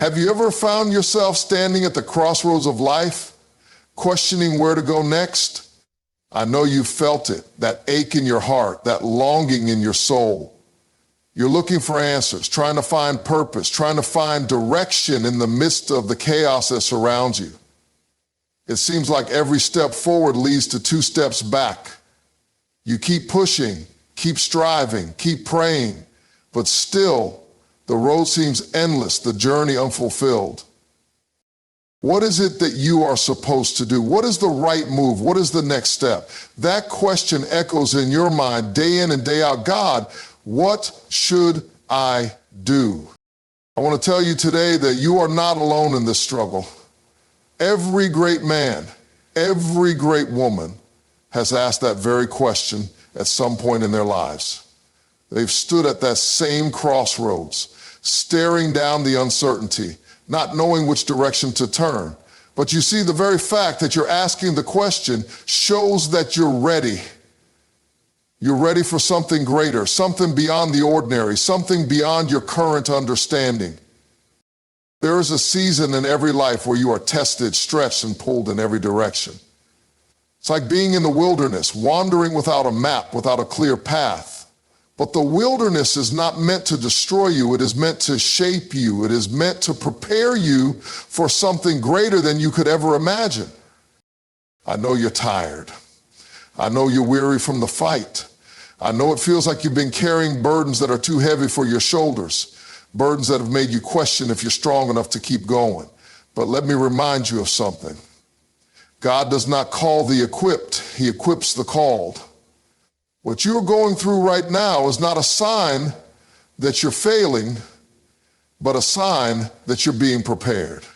Have you ever found yourself standing at the crossroads of life, questioning where to go next? I know you've felt it, that ache in your heart, that longing in your soul. You're looking for answers, trying to find purpose, trying to find direction in the midst of the chaos that surrounds you. It seems like every step forward leads to 2 steps back. You keep pushing, keep striving, keep praying, but still, the road seems endless, the journey unfulfilled. What is it that you are supposed to do? What is the right move? What is the next step? That question echoes in your mind day in and day out. God, what should I do? I want to tell you today that you are not alone in this struggle. Every great man, every great woman has asked that very question at some point in their lives. They've stood at that same crossroads, staring down the uncertainty, not knowing which direction to turn. But you see, the very fact that you're asking the question shows that you're ready. You're ready for something greater, something beyond the ordinary, something beyond your current understanding. There is a season in every life where you are tested, stretched, and pulled in every direction. It's like being in the wilderness, wandering without a map, without a clear path. But the wilderness is not meant to destroy you. It is meant to shape you. It is meant to prepare you for something greater than you could ever imagine. I know you're tired. I know you're weary from the fight. I know it feels like you've been carrying burdens that are too heavy for your shoulders, burdens that have made you question if you're strong enough to keep going. But let me remind you of something. God does not call the equipped. He equips the called. What you're going through right now is not a sign that you're failing, but a sign that you're being prepared.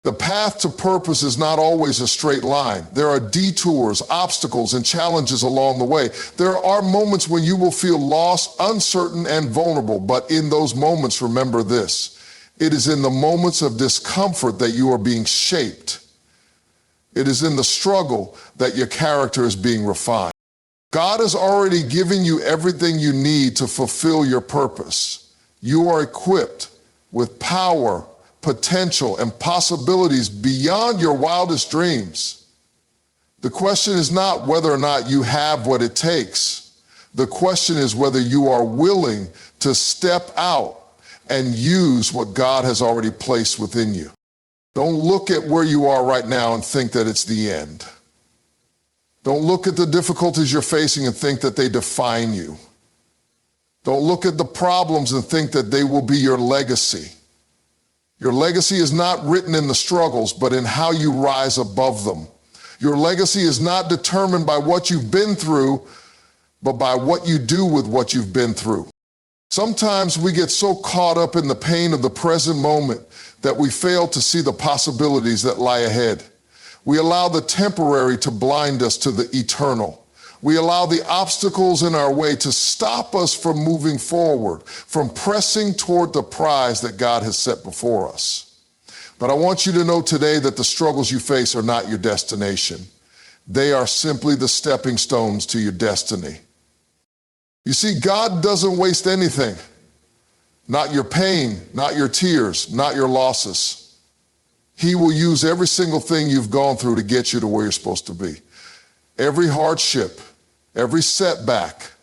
The path to purpose is not always a straight line. There are detours, obstacles, and challenges along the way. There are moments when you will feel lost, uncertain, and vulnerable. But in those moments, remember this: it is in the moments of discomfort that you are being shaped. It is in the struggle that your character is being refined. God has already given you everything you need to fulfill your purpose. You are equipped with power, potential, and possibilities beyond your wildest dreams. The question is not whether or not you have what it takes. The question is whether you are willing to step out and use what God has already placed within you. Don't look at where you are right now and think that it's the end. Don't look at the difficulties you're facing and think that they define you. Don't look at the problems and think that they will be your legacy. Your legacy is not written in the struggles, but in how you rise above them. Your legacy is not determined by what you've been through, but by what you do with what you've been through. Sometimes we get so caught up in the pain of the present moment that we fail to see the possibilities that lie ahead. We allow the temporary to blind us to the eternal. We allow the obstacles in our way to stop us from moving forward, from pressing toward the prize that God has set before us. But I want you to know today that the struggles you face are not your destination. They are simply the stepping stones to your destiny. You see, God doesn't waste anything. Not your pain, not your tears, not your losses. He will use every single thing you've gone through to get you to where you're supposed to be. Every hardship, every setback,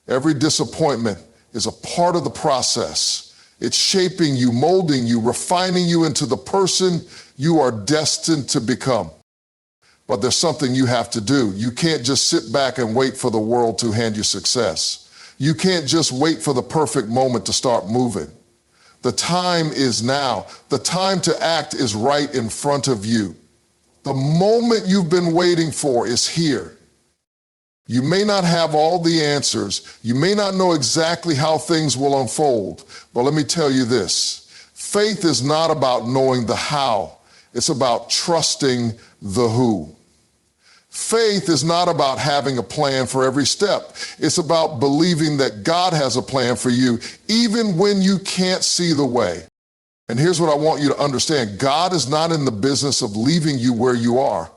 every disappointment is a part of the process. It's shaping you, molding you, refining you into the person you are destined to become. But there's something you have to do. You can't just sit back and wait for the world to hand you success. You can't just wait for the perfect moment to start moving. The time is now. The time to act is right in front of you. The moment you've been waiting for is here. You may not have all the answers. You may not know exactly how things will unfold. But let me tell you this. Faith is not about knowing the how. It's about trusting the who. Faith is not about having a plan for every step. It's about believing that God has a plan for you, even when you can't see the way. And here's what I want you to understand. God is not in the business of leaving you where you are.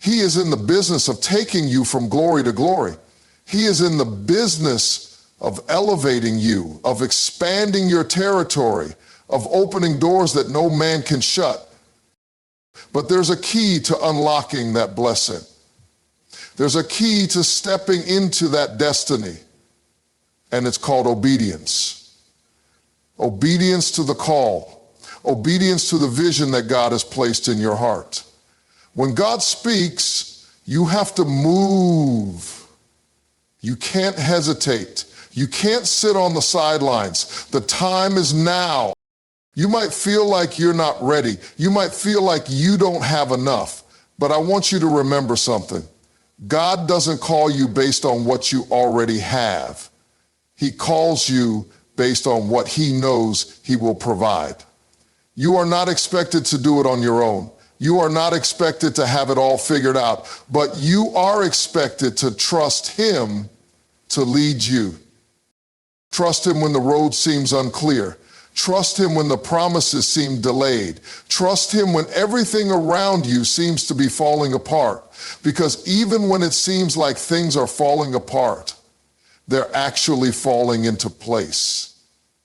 He is in the business of taking you from glory to glory. He is in the business of elevating you, of expanding your territory, of opening doors that no man can shut. But there's a key to unlocking that blessing. There's a key to stepping into that destiny, and it's called obedience. Obedience to the call. Obedience to the vision that God has placed in your heart. When God speaks, you have to move. You can't hesitate. You can't sit on the sidelines. The time is now. You might feel like you're not ready. You might feel like you don't have enough. But I want you to remember something. God doesn't call you based on what you already have. He calls you based on what he knows he will provide. You are not expected to do it on your own. You are not expected to have it all figured out, but you are expected to trust him to lead you. Trust him when the road seems unclear. Trust him when the promises seem delayed. Trust him when everything around you seems to be falling apart. Because even when it seems like things are falling apart, they're actually falling into place.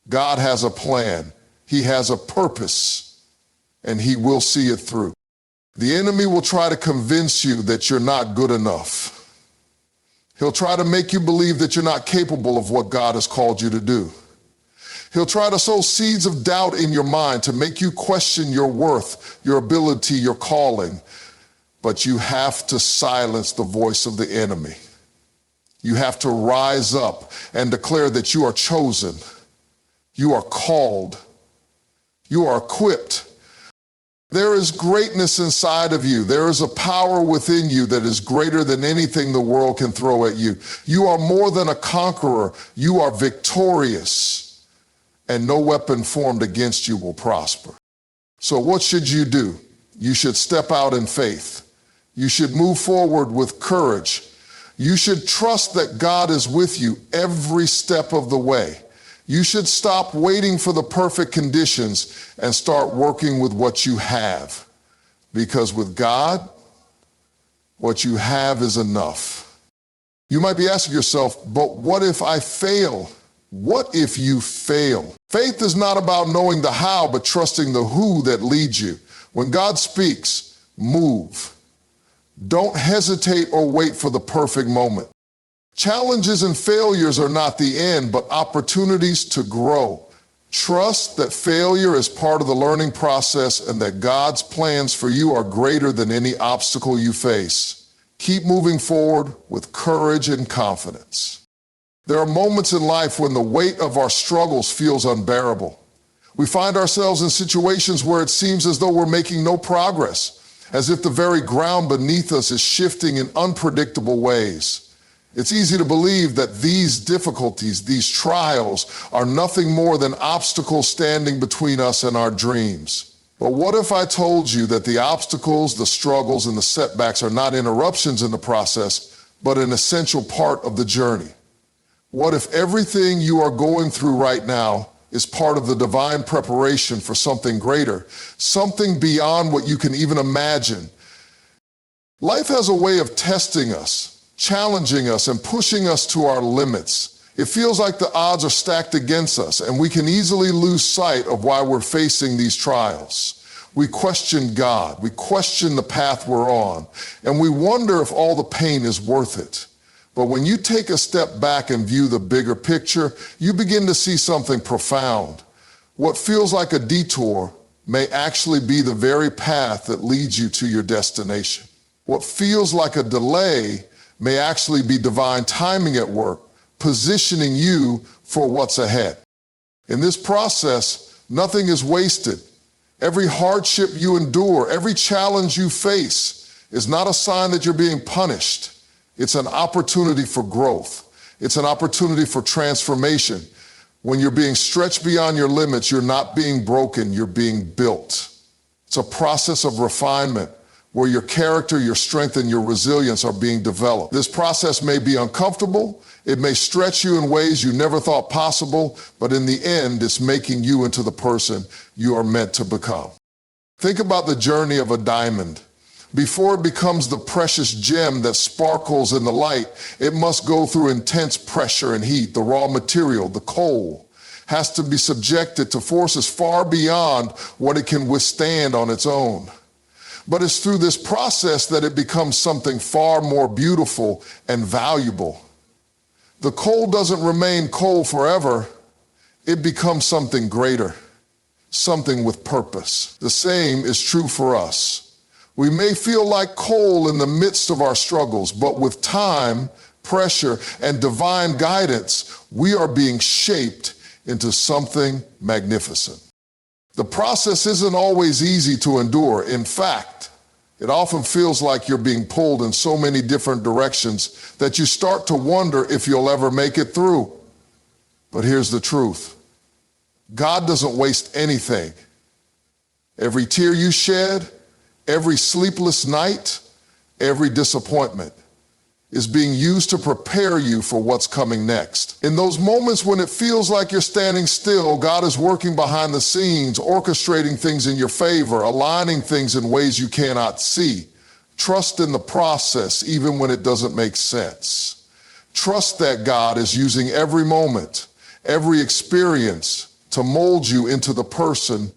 God has a plan. He has a purpose, and he will see it through. The enemy will try to convince you that you're not good enough. He'll try to make you believe that you're not capable of what God has called you to do. He'll try to sow seeds of doubt in your mind to make you question your worth, your ability, your calling. But you have to silence the voice of the enemy. You have to rise up and declare that you are chosen. You are called. You are equipped. There is greatness inside of you. There is a power within you that is greater than anything the world can throw at you. You are more than a conqueror. You are victorious. And no weapon formed against you will prosper. So what should you do? You should step out in faith. You should move forward with courage. You should trust that God is with you every step of the way. You should stop waiting for the perfect conditions and start working with what you have. Because with God, what you have is enough. You might be asking yourself, but what if I fail? What if you fail? Faith is not about knowing the how, but trusting the who that leads you. When God speaks, move. Don't hesitate or wait for the perfect moment. Challenges and failures are not the end, but opportunities to grow. Trust that failure is part of the learning process and that God's plans for you are greater than any obstacle you face. Keep moving forward with courage and confidence. There are moments in life when the weight of our struggles feels unbearable. We find ourselves in situations where it seems as though we're making no progress, as if the very ground beneath us is shifting in unpredictable ways. It's easy to believe that these difficulties, these trials, are nothing more than obstacles standing between us and our dreams. But what if I told you that the obstacles, the struggles, and the setbacks are not interruptions in the process, but an essential part of the journey? What if everything you are going through right now is part of the divine preparation for something greater, something beyond what you can even imagine? Life has a way of testing us, challenging us, and pushing us to our limits. It feels like the odds are stacked against us, and we can easily lose sight of why we're facing these trials. We question God, we question the path we're on, and we wonder if all the pain is worth it. But when you take a step back and view the bigger picture, you begin to see something profound. What feels like a detour may actually be the very path that leads you to your destination. What feels like a delay may actually be divine timing at work, positioning you for what's ahead. In this process, nothing is wasted. Every hardship you endure, every challenge you face is not a sign that you're being punished. It's an opportunity for growth. It's an opportunity for transformation. When you're being stretched beyond your limits, you're not being broken, you're being built. It's a process of refinement where your character, your strength, and your resilience are being developed. This process may be uncomfortable. It may stretch you in ways you never thought possible, but in the end, it's making you into the person you are meant to become. Think about the journey of a diamond. Before it becomes the precious gem that sparkles in the light, it must go through intense pressure and heat, the raw material, the coal. has to be subjected to forces far beyond what it can withstand on its own. But it's through this process that it becomes something far more beautiful and valuable. The coal doesn't remain coal forever. It becomes something greater, something with purpose. The same is true for us. We may feel like coal in the midst of our struggles, but with time, pressure, and divine guidance, we are being shaped into something magnificent. The process isn't always easy to endure. In fact, it often feels like you're being pulled in so many different directions that you start to wonder if you'll ever make it through. But here's the truth. God doesn't waste anything. Every tear you shed, every sleepless night, every disappointment is being used to prepare you for what's coming next. In those moments when it feels like you're standing still, God is working behind the scenes, orchestrating things in your favor, aligning things in ways you cannot see. Trust in the process, even when it doesn't make sense. Trust that God is using every moment, every experience to mold you into the person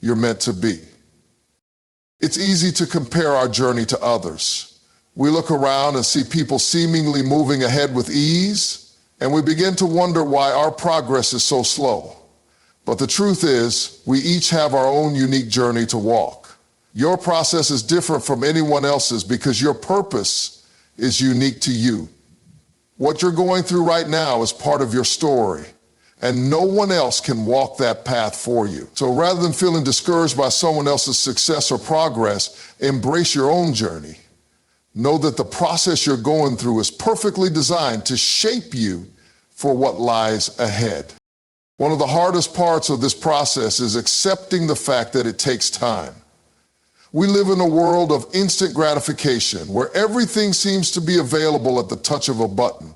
you're meant to be. It's easy to compare our journey to others. We look around and see people seemingly moving ahead with ease, and we begin to wonder why our progress is so slow. But the truth is, we each have our own unique journey to walk. Your process is different from anyone else's because your purpose is unique to you. What you're going through right now is part of your story, and no one else can walk that path for you. So rather than feeling discouraged by someone else's success or progress, embrace your own journey. Know that the process you're going through is perfectly designed to shape you for what lies ahead. One of the hardest parts of this process is accepting the fact that it takes time. We live in a world of instant gratification where everything seems to be available at the touch of a button.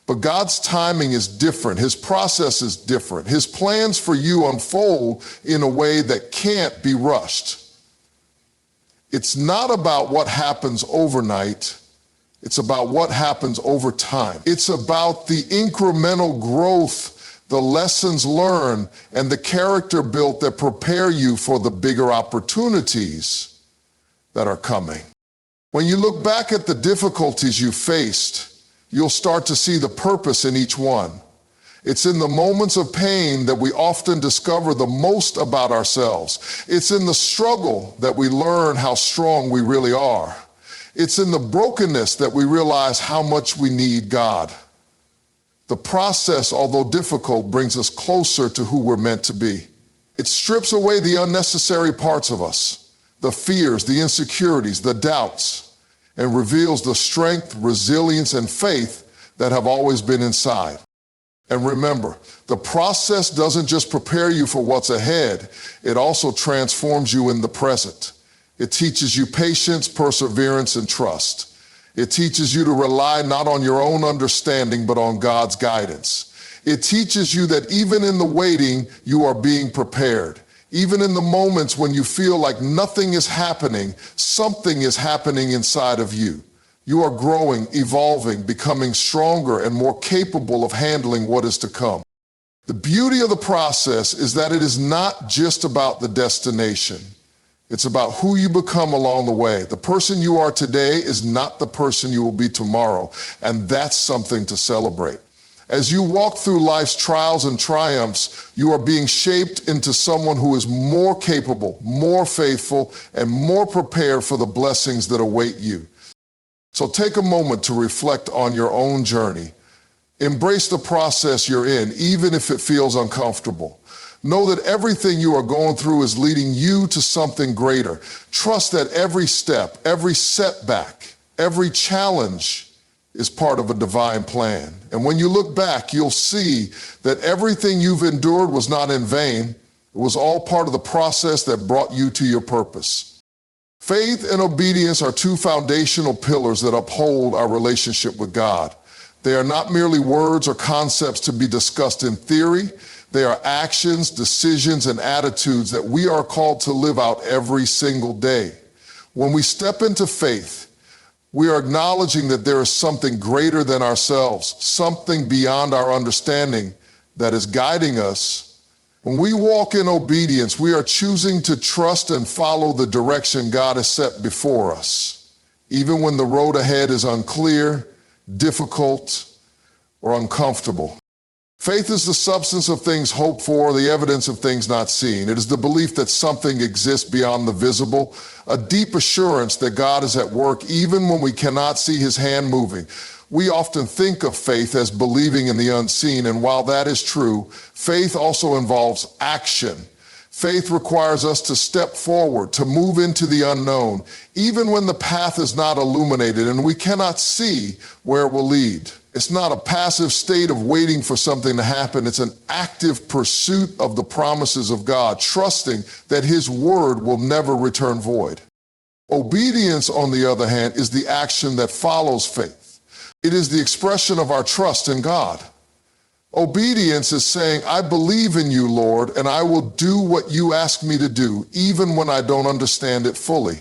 But God's timing is different. His process is different. His plans for you unfold in a way that can't be rushed. It's not about what happens overnight. It's about what happens over time. It's about the incremental growth, the lessons learned, and the character built that prepare you for the bigger opportunities that are coming. When you look back at the difficulties you faced, you'll start to see the purpose in each one. It's in the moments of pain that we often discover the most about ourselves. It's in the struggle that we learn how strong we really are. It's in the brokenness that we realize how much we need God. The process, although difficult, brings us closer to who we're meant to be. It strips away the unnecessary parts of us, the fears, the insecurities, the doubts, and reveals the strength, resilience, and faith that have always been inside. And remember, the process doesn't just prepare you for what's ahead, it also transforms you in the present. It teaches you patience, perseverance, and trust. It teaches you to rely not on your own understanding, but on God's guidance. It teaches you that even in the waiting, you are being prepared. Even in the moments when you feel like nothing is happening, something is happening inside of you. You are growing, evolving, becoming stronger and more capable of handling what is to come. The beauty of the process is that it is not just about the destination. It's about who you become along the way. The person you are today is not the person you will be tomorrow, and that's something to celebrate. As you walk through life's trials and triumphs, you are being shaped into someone who is more capable, more faithful, and more prepared for the blessings that await you. So take a moment to reflect on your own journey. Embrace the process you're in, even if it feels uncomfortable. Know that everything you are going through is leading you to something greater. Trust that every step, every setback, every challenge is part of a divine plan. And when you look back, you'll see that everything you've endured was not in vain. It was all part of the process that brought you to your purpose. Faith and obedience are two foundational pillars that uphold our relationship with God. They are not merely words or concepts to be discussed in theory. They are actions, decisions, and attitudes that we are called to live out every single day. When we step into faith, we are acknowledging that there is something greater than ourselves, something beyond our understanding that is guiding us. When we walk in obedience, we are choosing to trust and follow the direction God has set before us, even when the road ahead is unclear, difficult, or uncomfortable. Faith is the substance of things hoped for, the evidence of things not seen. It is the belief that something exists beyond the visible, a deep assurance that God is at work even when we cannot see his hand moving. We often think of faith as believing in the unseen, and while that is true, faith also involves action. Faith requires us to step forward, to move into the unknown, even when the path is not illuminated and we cannot see where it will lead. It's not a passive state of waiting for something to happen. It's an active pursuit of the promises of God, trusting that his word will never return void. Obedience, on the other hand, is the action that follows faith. It is the expression of our trust in God. Obedience is saying, I believe in you, Lord, and I will do what you ask me to do, even when I don't understand it fully.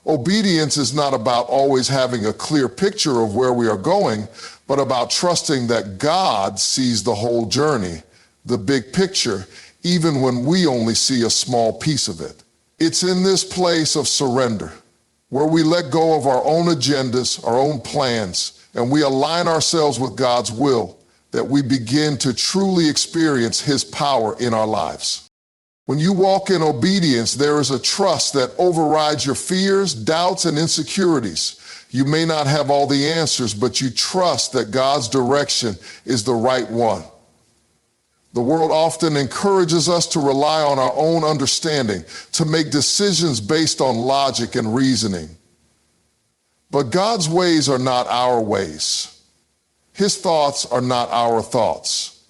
Obedience is not about always having a clear picture of where we are going, but about trusting that God sees the whole journey, the big picture, even when we only see a small piece of it. It's in this place of surrender, where we let go of our own agendas, our own plans, and we align ourselves with God's will, that we begin to truly experience his power in our lives. When you walk in obedience, there is a trust that overrides your fears, doubts, and insecurities. You may not have all the answers, but you trust that God's direction is the right one. The world often encourages us to rely on our own understanding, to make decisions based on logic and reasoning. But God's ways are not our ways. His thoughts are not our thoughts.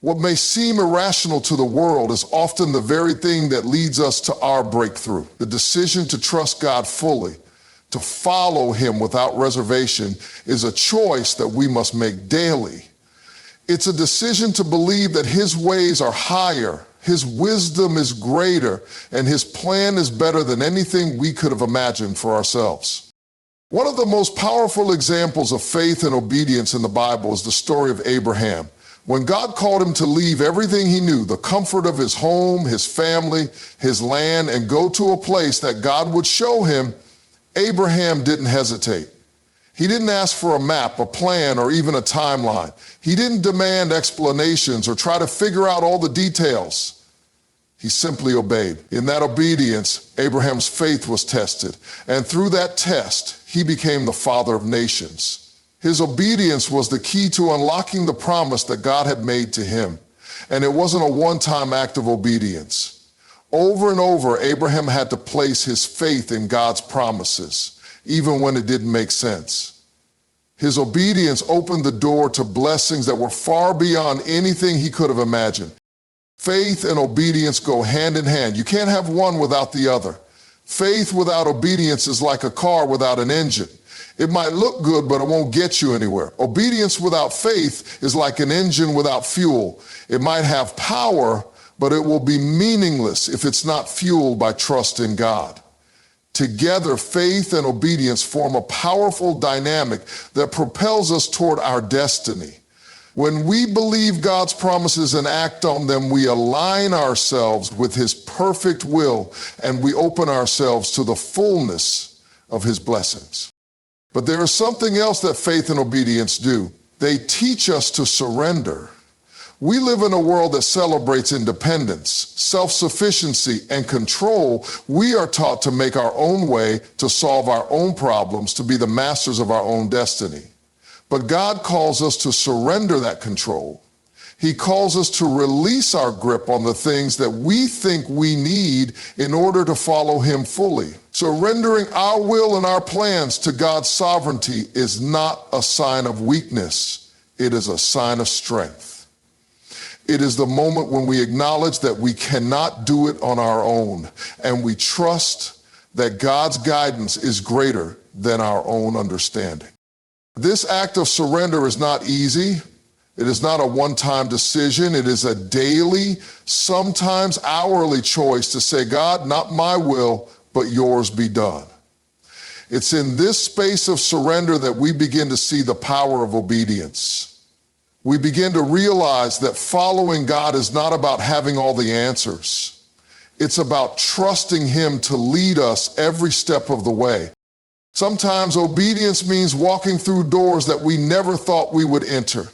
What may seem irrational to the world is often the very thing that leads us to our breakthrough. The decision to trust God fully, to follow him without reservation, is a choice that we must make daily. It's a decision to believe that his ways are higher, his wisdom is greater, and his plan is better than anything we could have imagined for ourselves. One of the most powerful examples of faith and obedience in the Bible is the story of Abraham. When God called him to leave everything he knew, the comfort of his home, his family, his land, and go to a place that God would show him, Abraham didn't hesitate. He didn't ask for a map, a plan, or even a timeline. He didn't demand explanations or try to figure out all the details. He simply obeyed. In that obedience, Abraham's faith was tested, and through that test, he became the father of nations. His obedience was the key to unlocking the promise that God had made to him. And it wasn't a one-time act of obedience. Over and over, Abraham had to place his faith in God's promises, even when it didn't make sense. His obedience opened the door to blessings that were far beyond anything he could have imagined. Faith and obedience go hand in hand. You can't have one without the other. Faith without obedience is like a car without an engine. It might look good, but it won't get you anywhere. Obedience without faith is like an engine without fuel. It might have power, but it will be meaningless if it's not fueled by trust in God. Together, faith and obedience form a powerful dynamic that propels us toward our destiny. When we believe God's promises and act on them, we align ourselves with his perfect will, and we open ourselves to the fullness of his blessings. But there is something else that faith and obedience do. They teach us to surrender. We live in a world that celebrates independence, self-sufficiency, and control. We are taught to make our own way, to solve our own problems, to be the masters of our own destiny. But God calls us to surrender that control. He calls us to release our grip on the things that we think we need in order to follow him fully. Surrendering our will and our plans to God's sovereignty is not a sign of weakness. It is a sign of strength. It is the moment when we acknowledge that we cannot do it on our own, and we trust that God's guidance is greater than our own understanding. This act of surrender is not easy. It is not a one-time decision. It is a daily, sometimes hourly choice to say, God, not my will, but yours be done. It's in this space of surrender that we begin to see the power of obedience. We begin to realize that following God is not about having all the answers. It's about trusting Him to lead us every step of the way. Sometimes obedience means walking through doors that we never thought we would enter.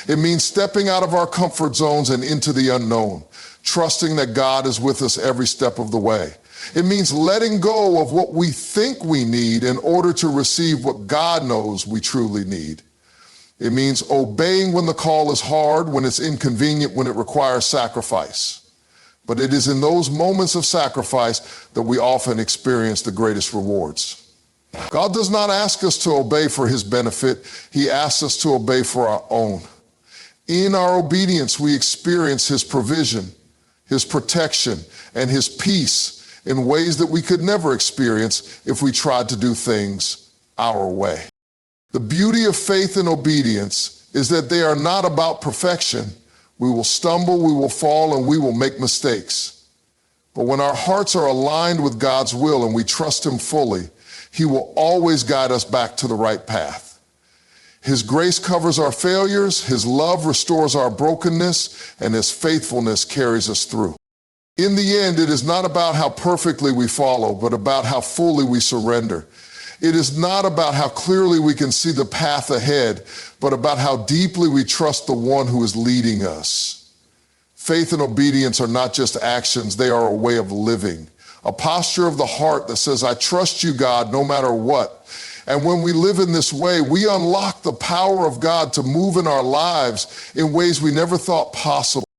It means stepping out of our comfort zones and into the unknown, trusting that God is with us every step of the way. It means letting go of what we think we need in order to receive what God knows we truly need. It means obeying when the call is hard, when it's inconvenient, when it requires sacrifice. But it is in those moments of sacrifice that we often experience the greatest rewards. God does not ask us to obey for His benefit. He asks us to obey for our own. In our obedience, we experience His provision, His protection, and His peace in ways that we could never experience if we tried to do things our way. The beauty of faith and obedience is that they are not about perfection. We will stumble, we will fall, and we will make mistakes. But when our hearts are aligned with God's will and we trust Him fully, He will always guide us back to the right path. His grace covers our failures, His love restores our brokenness, and His faithfulness carries us through. In the end, it is not about how perfectly we follow, but about how fully we surrender. It is not about how clearly we can see the path ahead, but about how deeply we trust the one who is leading us. Faith and obedience are not just actions, they are a way of living, a posture of the heart that says, I trust you, God, no matter what. And when we live in this way, we unlock the power of God to move in our lives in ways we never thought possible.